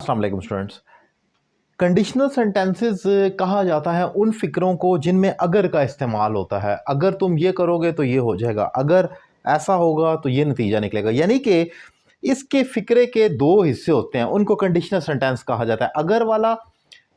अस्सलाम वालेकुम students. Conditional sentences कहा जाता है उन फ़िक्रों को जिनमें अगर का इस्तेमाल होता है। अगर तुम ये करोगे तो ये हो जाएगा, अगर ऐसा होगा तो ये नतीजा निकलेगा। यानी कि इसके फ़िक्रे के दो हिस्से होते हैं, उनको कंडीशनल सेंटेंस कहा जाता है। अगर वाला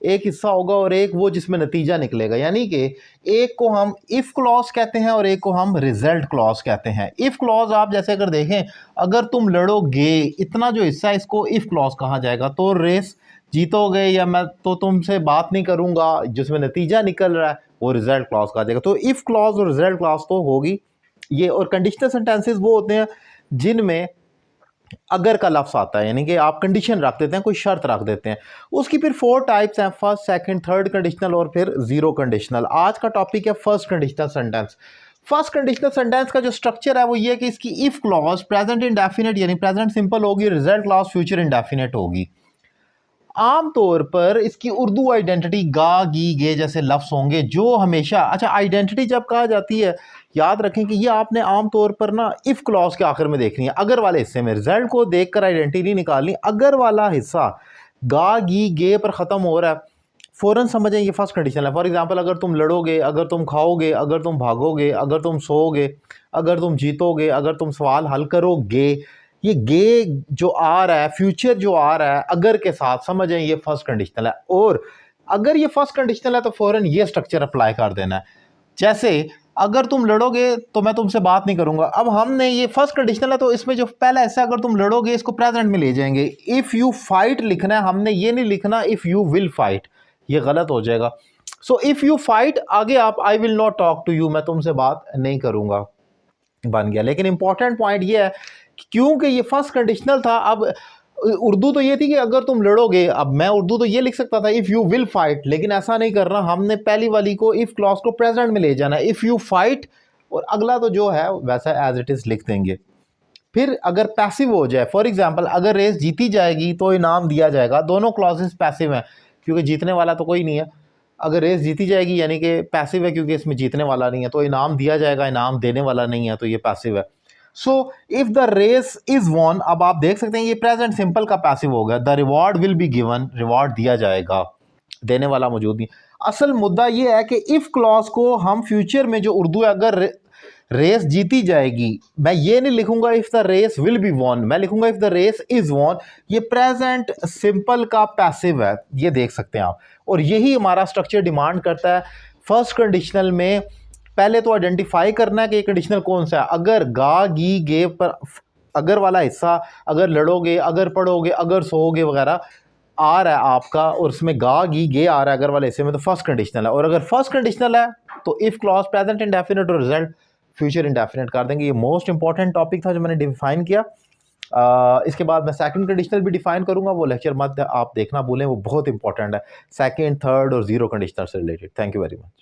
एक हिस्सा होगा और एक वो जिसमें नतीजा निकलेगा। यानी कि एक को हम इफ़ क्लॉज कहते हैं और एक को हम रिजल्ट क्लॉज कहते हैं। इफ़ क्लॉज आप जैसे अगर देखें, अगर तुम लड़ोगे, इतना जो हिस्सा है इसको इफ़ क्लॉज कहा जाएगा। तो रेस जीतोगे या मैं तो तुमसे बात नहीं करूंगा, जिसमें नतीजा निकल रहा है वो रिजल्ट क्लॉज कहा जाएगा। तो इफ़ क्लॉज और रिजल्ट क्लॉज तो होगी ये। और कंडीशनल सेंटेंसेस वो होते हैं जिनमें अगर का लफ्ज़ आता है, यानी कि आप कंडीशन रख देते हैं, कोई शर्त रख देते हैं। उसकी फिर 4 टाइप्स हैं, फर्स्ट, सेकंड, थर्ड कंडीशनल और फिर जीरो कंडीशनल। आज का टॉपिक है first conditional sentence. First conditional sentence का जो स्ट्रक्चर है वो ये है कि इसकी इफ क्लॉज प्रेजेंट इंडेफिनिट यानी प्रेजेंट सिंपल होगी, रिजल्ट क्लॉज फ्यूचर इंडेफिनिट होगी। आमतौर पर इसकी उर्दू आइडेंटिटी गा, गी, गे जैसे लफ्ज़ होंगे जो हमेशा, अच्छा आइडेंटिटी जब कहा जाती है याद रखें कि ये आपने आमतौर पर ना इफ़ क्लॉज के आखिर में देखनी है। अगर वाले हिस्से में रिजल्ट को देखकर आइडेंटिटी निकालनी, अगर वाला हिस्सा गा, गी, गे पर ख़त्म हो रहा है, फ़ौरन समझें ये फर्स्ट कंडीशन है। फॉर एग्जांपल, अगर तुम लड़ोगे, अगर तुम खाओगे, अगर तुम भागोगे, अगर तुम सोओगे, अगर तुम जीतोगे, अगर तुम सवाल हल करोगे, ये गे जो आ रहा है, फ्यूचर जो आ रहा है अगर के साथ, समझें ये फर्स्ट कंडीशनल है। और अगर ये फर्स्ट कंडीशनल है तो फ़ौरन ये स्ट्रक्चर अप्लाई कर देना है। जैसे अगर तुम लड़ोगे तो मैं तुमसे बात नहीं करूंगा। अब हमने ये फर्स्ट कंडीशनल है तो इसमें जो पहला ऐसा, अगर तुम लड़ोगे इसको प्रेजेंट में ले जाएंगे। इफ़ यू फाइट लिखना है, हमने ये नहीं लिखना इफ़ यू विल फाइट, ये गलत हो जाएगा। सो इफ़ यू फाइट, आगे आप I will not talk to you, मैं तुमसे बात नहीं करूंगा बन गया। लेकिन इंपॉर्टेंट पॉइंट ये है क्योंकि ये फर्स्ट कंडीशनल था। अब उर्दू तो ये थी कि अगर तुम लड़ोगे, अब मैं उर्दू तो ये लिख सकता था इफ़ यू विल फाइट, लेकिन ऐसा नहीं करना। हमने पहली वाली को इफ़ क्लॉज को प्रेजेंट में ले जाना है, इफ़ यू फाइट, और अगला तो जो है वैसा एज इट इज़ लिख देंगे। फिर अगर पैसिव हो जाए, फॉर एग्जाम्पल अगर रेस जीती जाएगी तो इनाम दिया जाएगा। दोनों क्लॉजेस पैसिव हैं क्योंकि जीतने वाला तो कोई नहीं है। अगर रेस जीती जाएगी यानी कि पैसिव है क्योंकि इसमें जीतने वाला नहीं है, तो इनाम दिया जाएगा, इनाम देने वाला नहीं है, तो ये पैसिव है। So if the race is won, अब आप देख सकते हैं ये प्रेजेंट सिंपल का पैसिव हो गया। The reward will be given, reward दिया जाएगा, देने वाला मौजूद नहीं। असल मुद्दा ये है कि इफ क्लॉज को हम फ्यूचर में जो उर्दू है, अगर रेस जीती जाएगी, मैं ये नहीं लिखूंगा if the race will be won, मैं लिखूंगा if the race is won. ये प्रेजेंट सिंपल का पैसिव है, ये देख सकते हैं आप। और यही हमारा स्ट्रक्चर डिमांड करता है फर्स्ट कंडीशनल में। पहले तो आइडेंटिफाई करना है कि कंडीशनल कौन सा है। अगर गा, गी, गे पर अगर वाला हिस्सा, अगर लड़ोगे, अगर पढ़ोगे, अगर सोओगे वगैरह आ रहा है आपका, और उसमें गा, गी, गे आ रहा है अगर वाले हिस्से में, तो फर्स्ट कंडीशनल है। और अगर फर्स्ट कंडीशनल है तो इफ क्लॉज प्रेजेंट इंडेफिनिट और रिजल्ट फ्यूचर इंडेफिनिट कर देंगे। ये मोस्ट इंपॉर्टेंट टॉपिक था जो मैंने डिफाइन किया। इसके बाद मैं सेकंड कंडीशनल भी डिफाइन करूंगा, वो लेक्चर मत आप देखना भूलें, वो बहुत इंपॉर्टेंट है, सेकंड, थर्ड और जीरो कंडीशनल से related. Thank you very much.